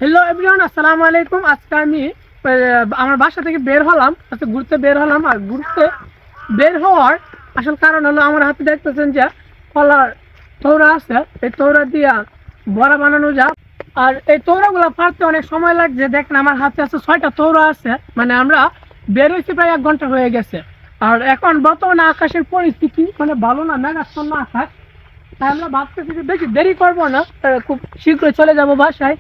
Hello everyone, আসসালামু আলাইকুম। আজকে আমি আমার বাসা থেকে বের হলাম, আজকে ঘুরতে বের হলাম। আর ঘুরতে বের হওয়ার আসল কারণ হলো আমার হাতে দেখতেছেন যে কলার তৌরা আছে। এই তৌরা দিয়া বড়া বানানো যায়। আর এই তৌরাগুলো পারতে অনেক সময় লাগছে। দেখেন আমার হাতে আছে 6টা তৌরা আছে। মানে আমরা বের হয়েছি প্রায় 1 ঘন্টা হয়ে গেছে। আর এখন বর্তমানে আকাশের পরিস্থিতি মানে ভালো না, মেঘাচ্ছন্ন আকাশ। তাই আমরা ভাবতেছি যে বেশি দেরি করবো না, খুব শীঘ্রই চলে যাব বাসায়।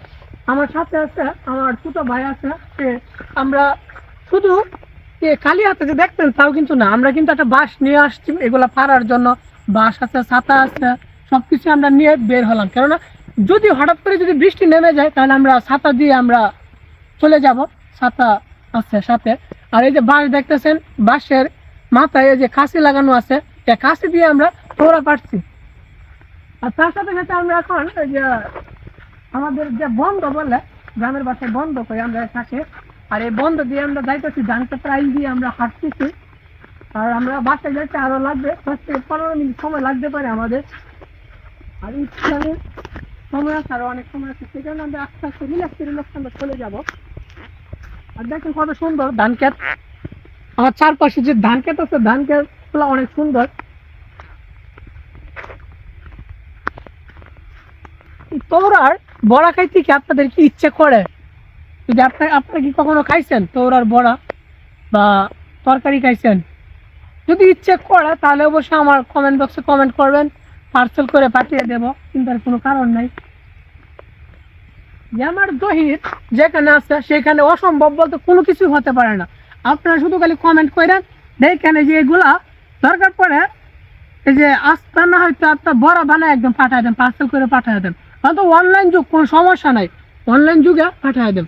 আমার সাথে আছে আমার ছোট ভাই আছে। আমরা শুধু খালি হাতে যে দেখতেন তাও কিন্তু না, আমরা কিন্তু একটা বাঁশ নিয়ে আসছি এগুলা পারার জন্য। বাঁশ আছে, ছাতা আছে, সবকিছু আমরা নিয়ে বের হলাম। কেননা যদি হঠাৎ করে যদি বৃষ্টি নেমে যায় তাহলে আমরা ছাতা দিয়ে আমরা চলে যাব। ছাতা আছে সাথে। আর এই যে বাঁশ দেখতেছেন, বাঁশের মাথায় এই যে কাঁচি লাগানো আছে, এই কাঁচি দিয়ে আমরা তোরা পারছি। আর তার সাথে সাথে আমরা এখন এই যে আমাদের যে বন্ধ বলে, গ্রামের বাসায় বন্ধ করে আমরা থাকে। আর এই বন্ধ দিয়ে আমরা যাইতেছি, ধানটা প্রাইজ দিয়ে আমরা হাঁটতেছি। আর আমরা বাসায় যাইতে আরো লাগবে 10 থেকে 15 মিনিট সময় লাগতে পারে আমাদের। আর ইচ্ছালে সময় আছে, আরো অনেক সময় আছে, সেজন্য আমরা আস্তে আস্তে রিল্যাক্স আমরা চলে যাব। আর দেখেন কত সুন্দর ধান ক্ষেত। আমার চারপাশে যে ধান ক্ষেত আছে, ধান ক্ষেত গুলো অনেক সুন্দর। তোরার বড়া খাইতে কি আপনাদের কি ইচ্ছে করে? যদি আপনারা কি কখনো খাইছেন তোরার বড়া বা তরকারি খাইছেন? যদি ইচ্ছে করে তাহলে অবশ্যই আমার কমেন্ট বক্সে কমেন্ট করবেন, পার্সেল করে পাঠিয়ে দেবো, চিন্তার কোনো কারণ নাই। যে আমার দহির যেখানে আছে সেখানে অসম্ভব বলতে কোনো কিছু হতে পারে না। আপনারা শুধু খালি কমেন্ট করেন, দেখেন যে এগুলা দরকার পড়ে এই যে আস্তা না হয়তো আপনার বড়া বানায় একদম পাঠায় দেন, পার্সেল করে পাঠায় দেন। হয়তো অনলাইন যুগ, কোনো সমস্যা নাই, অনলাইন যুগে পাঠায় দেন।